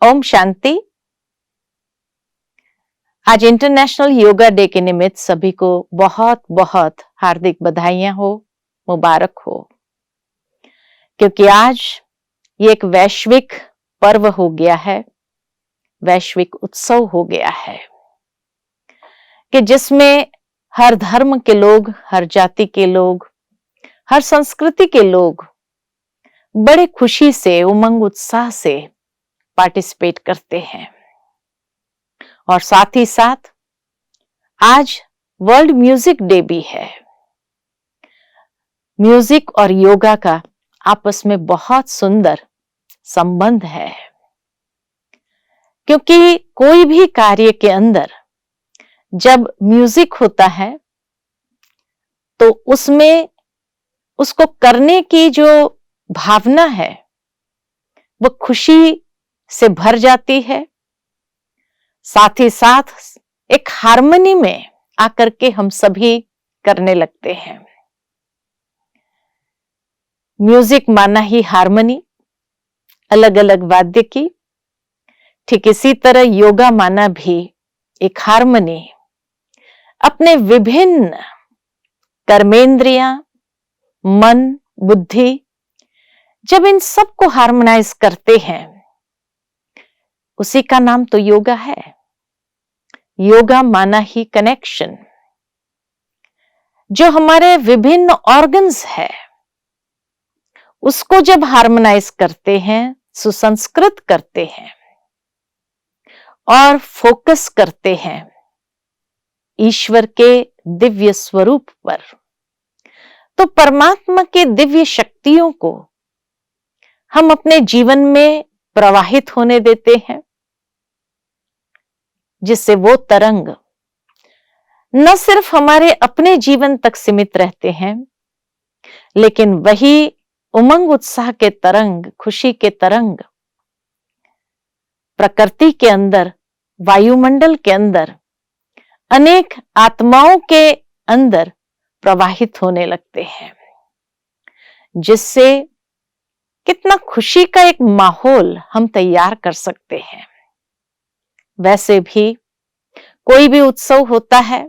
ओम शांति। आज international yoga day के निमित्त सभी को बहुत बहुत हार्दिक बधाइयां हो, मुबारक हो, क्योंकि आज ये एक वैश्विक पर्व हो गया है, वैश्विक उत्सव हो गया है कि जिसमें हर धर्म के लोग, हर जाति के लोग, हर संस्कृति के लोग बड़े खुशी से, उमंग उत्साह से पार्टिसिपेट करते हैं। और साथ ही साथ आज वर्ल्ड म्यूजिक डे भी है। म्यूजिक और योगा का आपस में बहुत सुंदर संबंध है, क्योंकि कोई भी कार्य के अंदर जब म्यूजिक होता है तो उसमें उसको करने की जो भावना है वो खुशी से भर जाती है। साथ ही साथ एक हार्मनी में आकर के हम सभी करने लगते हैं। म्यूजिक माना ही हार्मनी, अलग अलग वाद्य की। ठीक इसी तरह योगा माना भी एक हार्मनी, अपने विभिन्न कर्मेंद्रियां, मन, बुद्धि, जब इन सबको हार्मोनाइज करते हैं उसी का नाम तो योगा है। योगा माना ही कनेक्शन। जो हमारे विभिन्न ऑर्गन्स है उसको जब हार्मोनाइज करते हैं, सुसंस्कृत करते हैं और फोकस करते हैं ईश्वर के दिव्य स्वरूप पर, तो परमात्मा के दिव्य शक्तियों को हम अपने जीवन में प्रवाहित होने देते हैं, जिससे वो तरंग न सिर्फ हमारे अपने जीवन तक सीमित रहते हैं, लेकिन वही उमंग उत्साह के तरंग, खुशी के तरंग प्रकृति के अंदर, वायुमंडल के अंदर, अनेक आत्माओं के अंदर प्रवाहित होने लगते हैं, जिससे कितना खुशी का एक माहौल हम तैयार कर सकते हैं। वैसे भी कोई भी उत्सव होता है,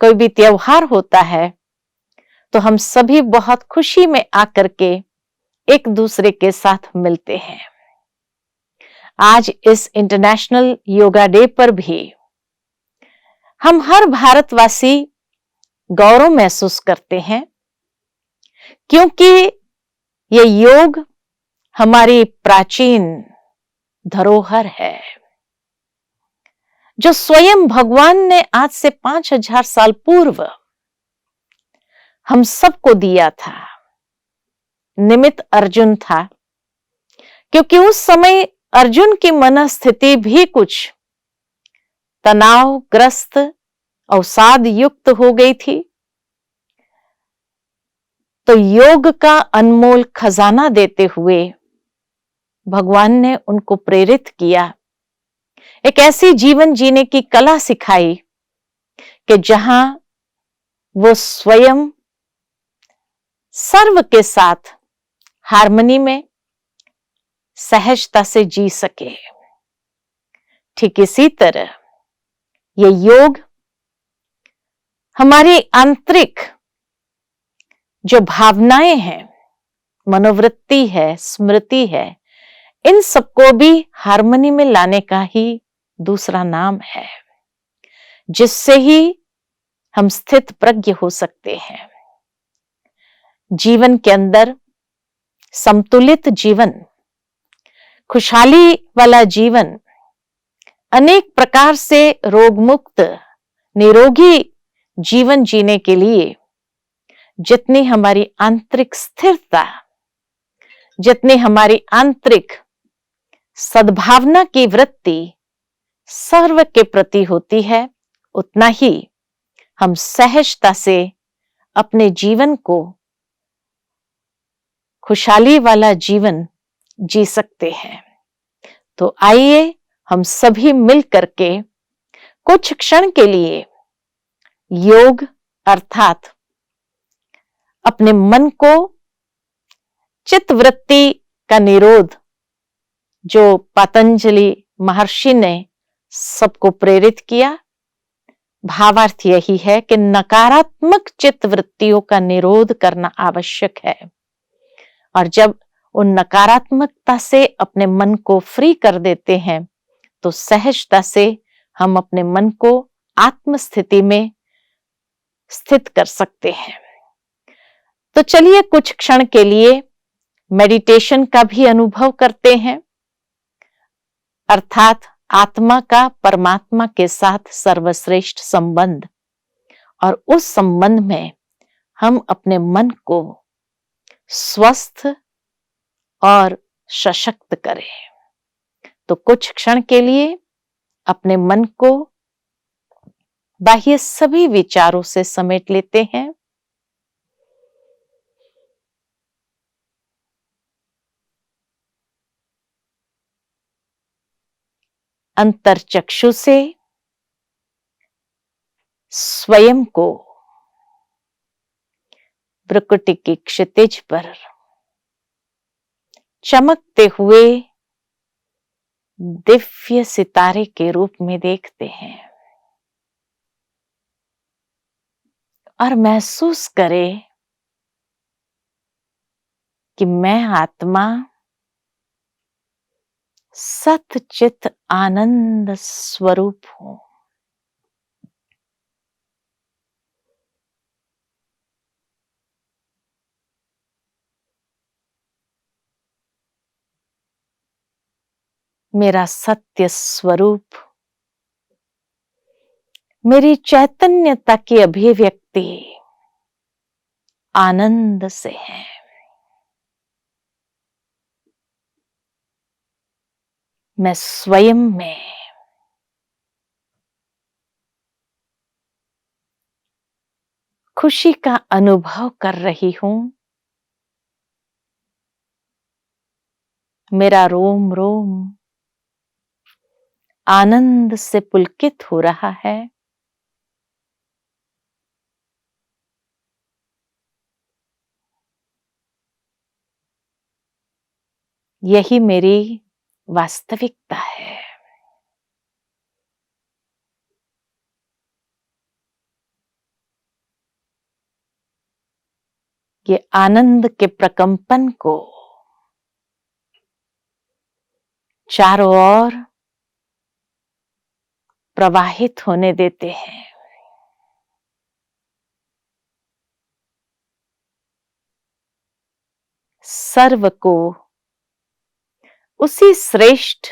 कोई भी त्योहार होता है, तो हम सभी बहुत खुशी में आकर के एक दूसरे के साथ मिलते हैं। आज इस इंटरनेशनल योगा डे पर भी हम हर भारतवासी गौरव महसूस करते हैं, क्योंकि ये योग हमारी प्राचीन धरोहर है, जो स्वयं भगवान ने आज से 5000 साल पूर्व हम सबको दिया था। निमित्त अर्जुन था, क्योंकि उस समय अर्जुन की मनस्थिति भी कुछ तनावग्रस्त, अवसाद युक्त हो गई थी। तो योग का अनमोल खजाना देते हुए भगवान ने उनको प्रेरित किया, एक ऐसी जीवन जीने की कला सिखाई कि जहां वो स्वयं सर्व के साथ हार्मनी में सहजता से जी सके। ठीक इसी तरह ये योग हमारी आंतरिक जो भावनाएं हैं, मनोवृत्ति है, स्मृति है, इन सबको भी हार्मनी में लाने का ही दूसरा नाम है, जिससे ही हम स्थित प्रज्ञ हो सकते हैं। जीवन के अंदर संतुलित जीवन, खुशहाली वाला जीवन, अनेक प्रकार से रोग मुक्त, निरोगी जीवन जीने के लिए जितनी हमारी आंतरिक स्थिरता, जितनी हमारी आंतरिक सद्भावना की वृत्ति सर्व के प्रति होती है, उतना ही हम सहजता से अपने जीवन को खुशहाली वाला जीवन जी सकते हैं। तो आइए हम सभी मिल करके कुछ क्षण के लिए योग अर्थात अपने मन को चित्तवृत्ति का निरोध, जो पतंजलि महर्षि ने सबको प्रेरित किया। भावार्थ यही है कि नकारात्मक चित्त वृत्तियों का निरोध करना आवश्यक है, और जब उन नकारात्मकता से अपने मन को फ्री कर देते हैं तो सहजता से हम अपने मन को आत्म स्थिति में स्थित कर सकते हैं। तो चलिए कुछ क्षण के लिए मेडिटेशन का भी अनुभव करते हैं, अर्थात आत्मा का परमात्मा के साथ सर्वश्रेष्ठ संबंध, और उस संबंध में हम अपने मन को स्वस्थ और सशक्त करें। तो कुछ क्षण के लिए अपने मन को बाह्य सभी विचारों से समेट लेते हैं। अंतर्चक्षु से स्वयं को प्रकृति की क्षितिज पर चमकते हुए दिव्य सितारे के रूप में देखते हैं, और महसूस करें कि मैं आत्मा सतचित आनंद स्वरूप हूं। मेरा सत्य स्वरूप मेरी चैतन्यता की अभिव्यक्ति आनंद से है। मैं स्वयं में खुशी का अनुभव कर रही हूं। मेरा रोम रोम आनंद से पुलकित हो रहा है। यही मेरी वास्तविकता है। ये आनंद के प्रकंपन को चारों ओर प्रवाहित होने देते हैं। सर्व को उसी श्रेष्ठ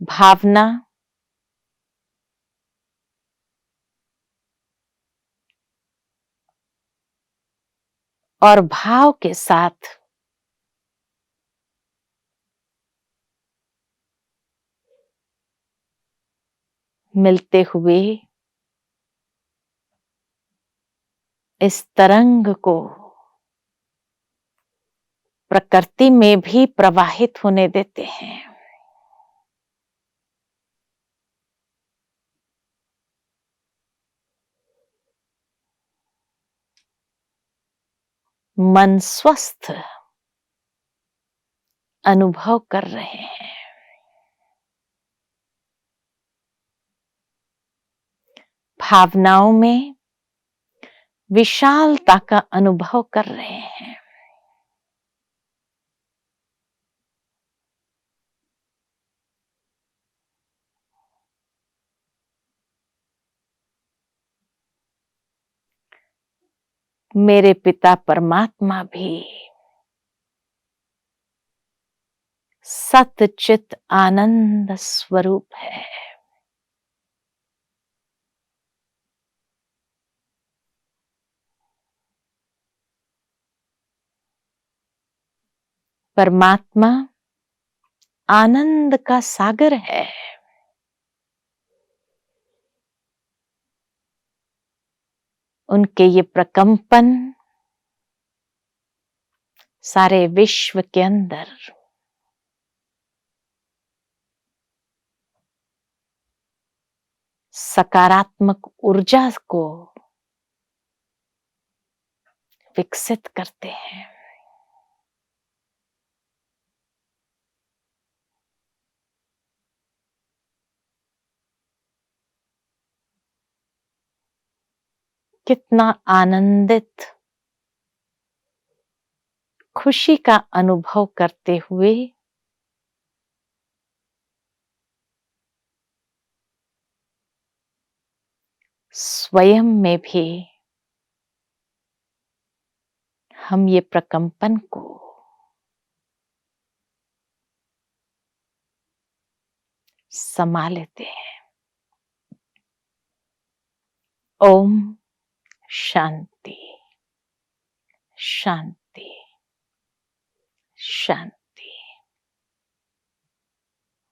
भावना और भाव के साथ मिलते हुए इस तरंग को प्रकृति में भी प्रवाहित होने देते हैं। मन स्वस्थ अनुभव कर रहे हैं। भावनाओं में विशालता का अनुभव कर रहे हैं। मेरे पिता परमात्मा भी सतचित आनंद स्वरूप है। परमात्मा आनंद का सागर है। उनके ये प्रकंपन सारे विश्व के अंदर सकारात्मक ऊर्जा को विकसित करते हैं। कितना आनंदित, खुशी का अनुभव करते हुए स्वयं में भी हम ये प्रकंपन को समा लेते हैं। ओम शांति शांति शांति।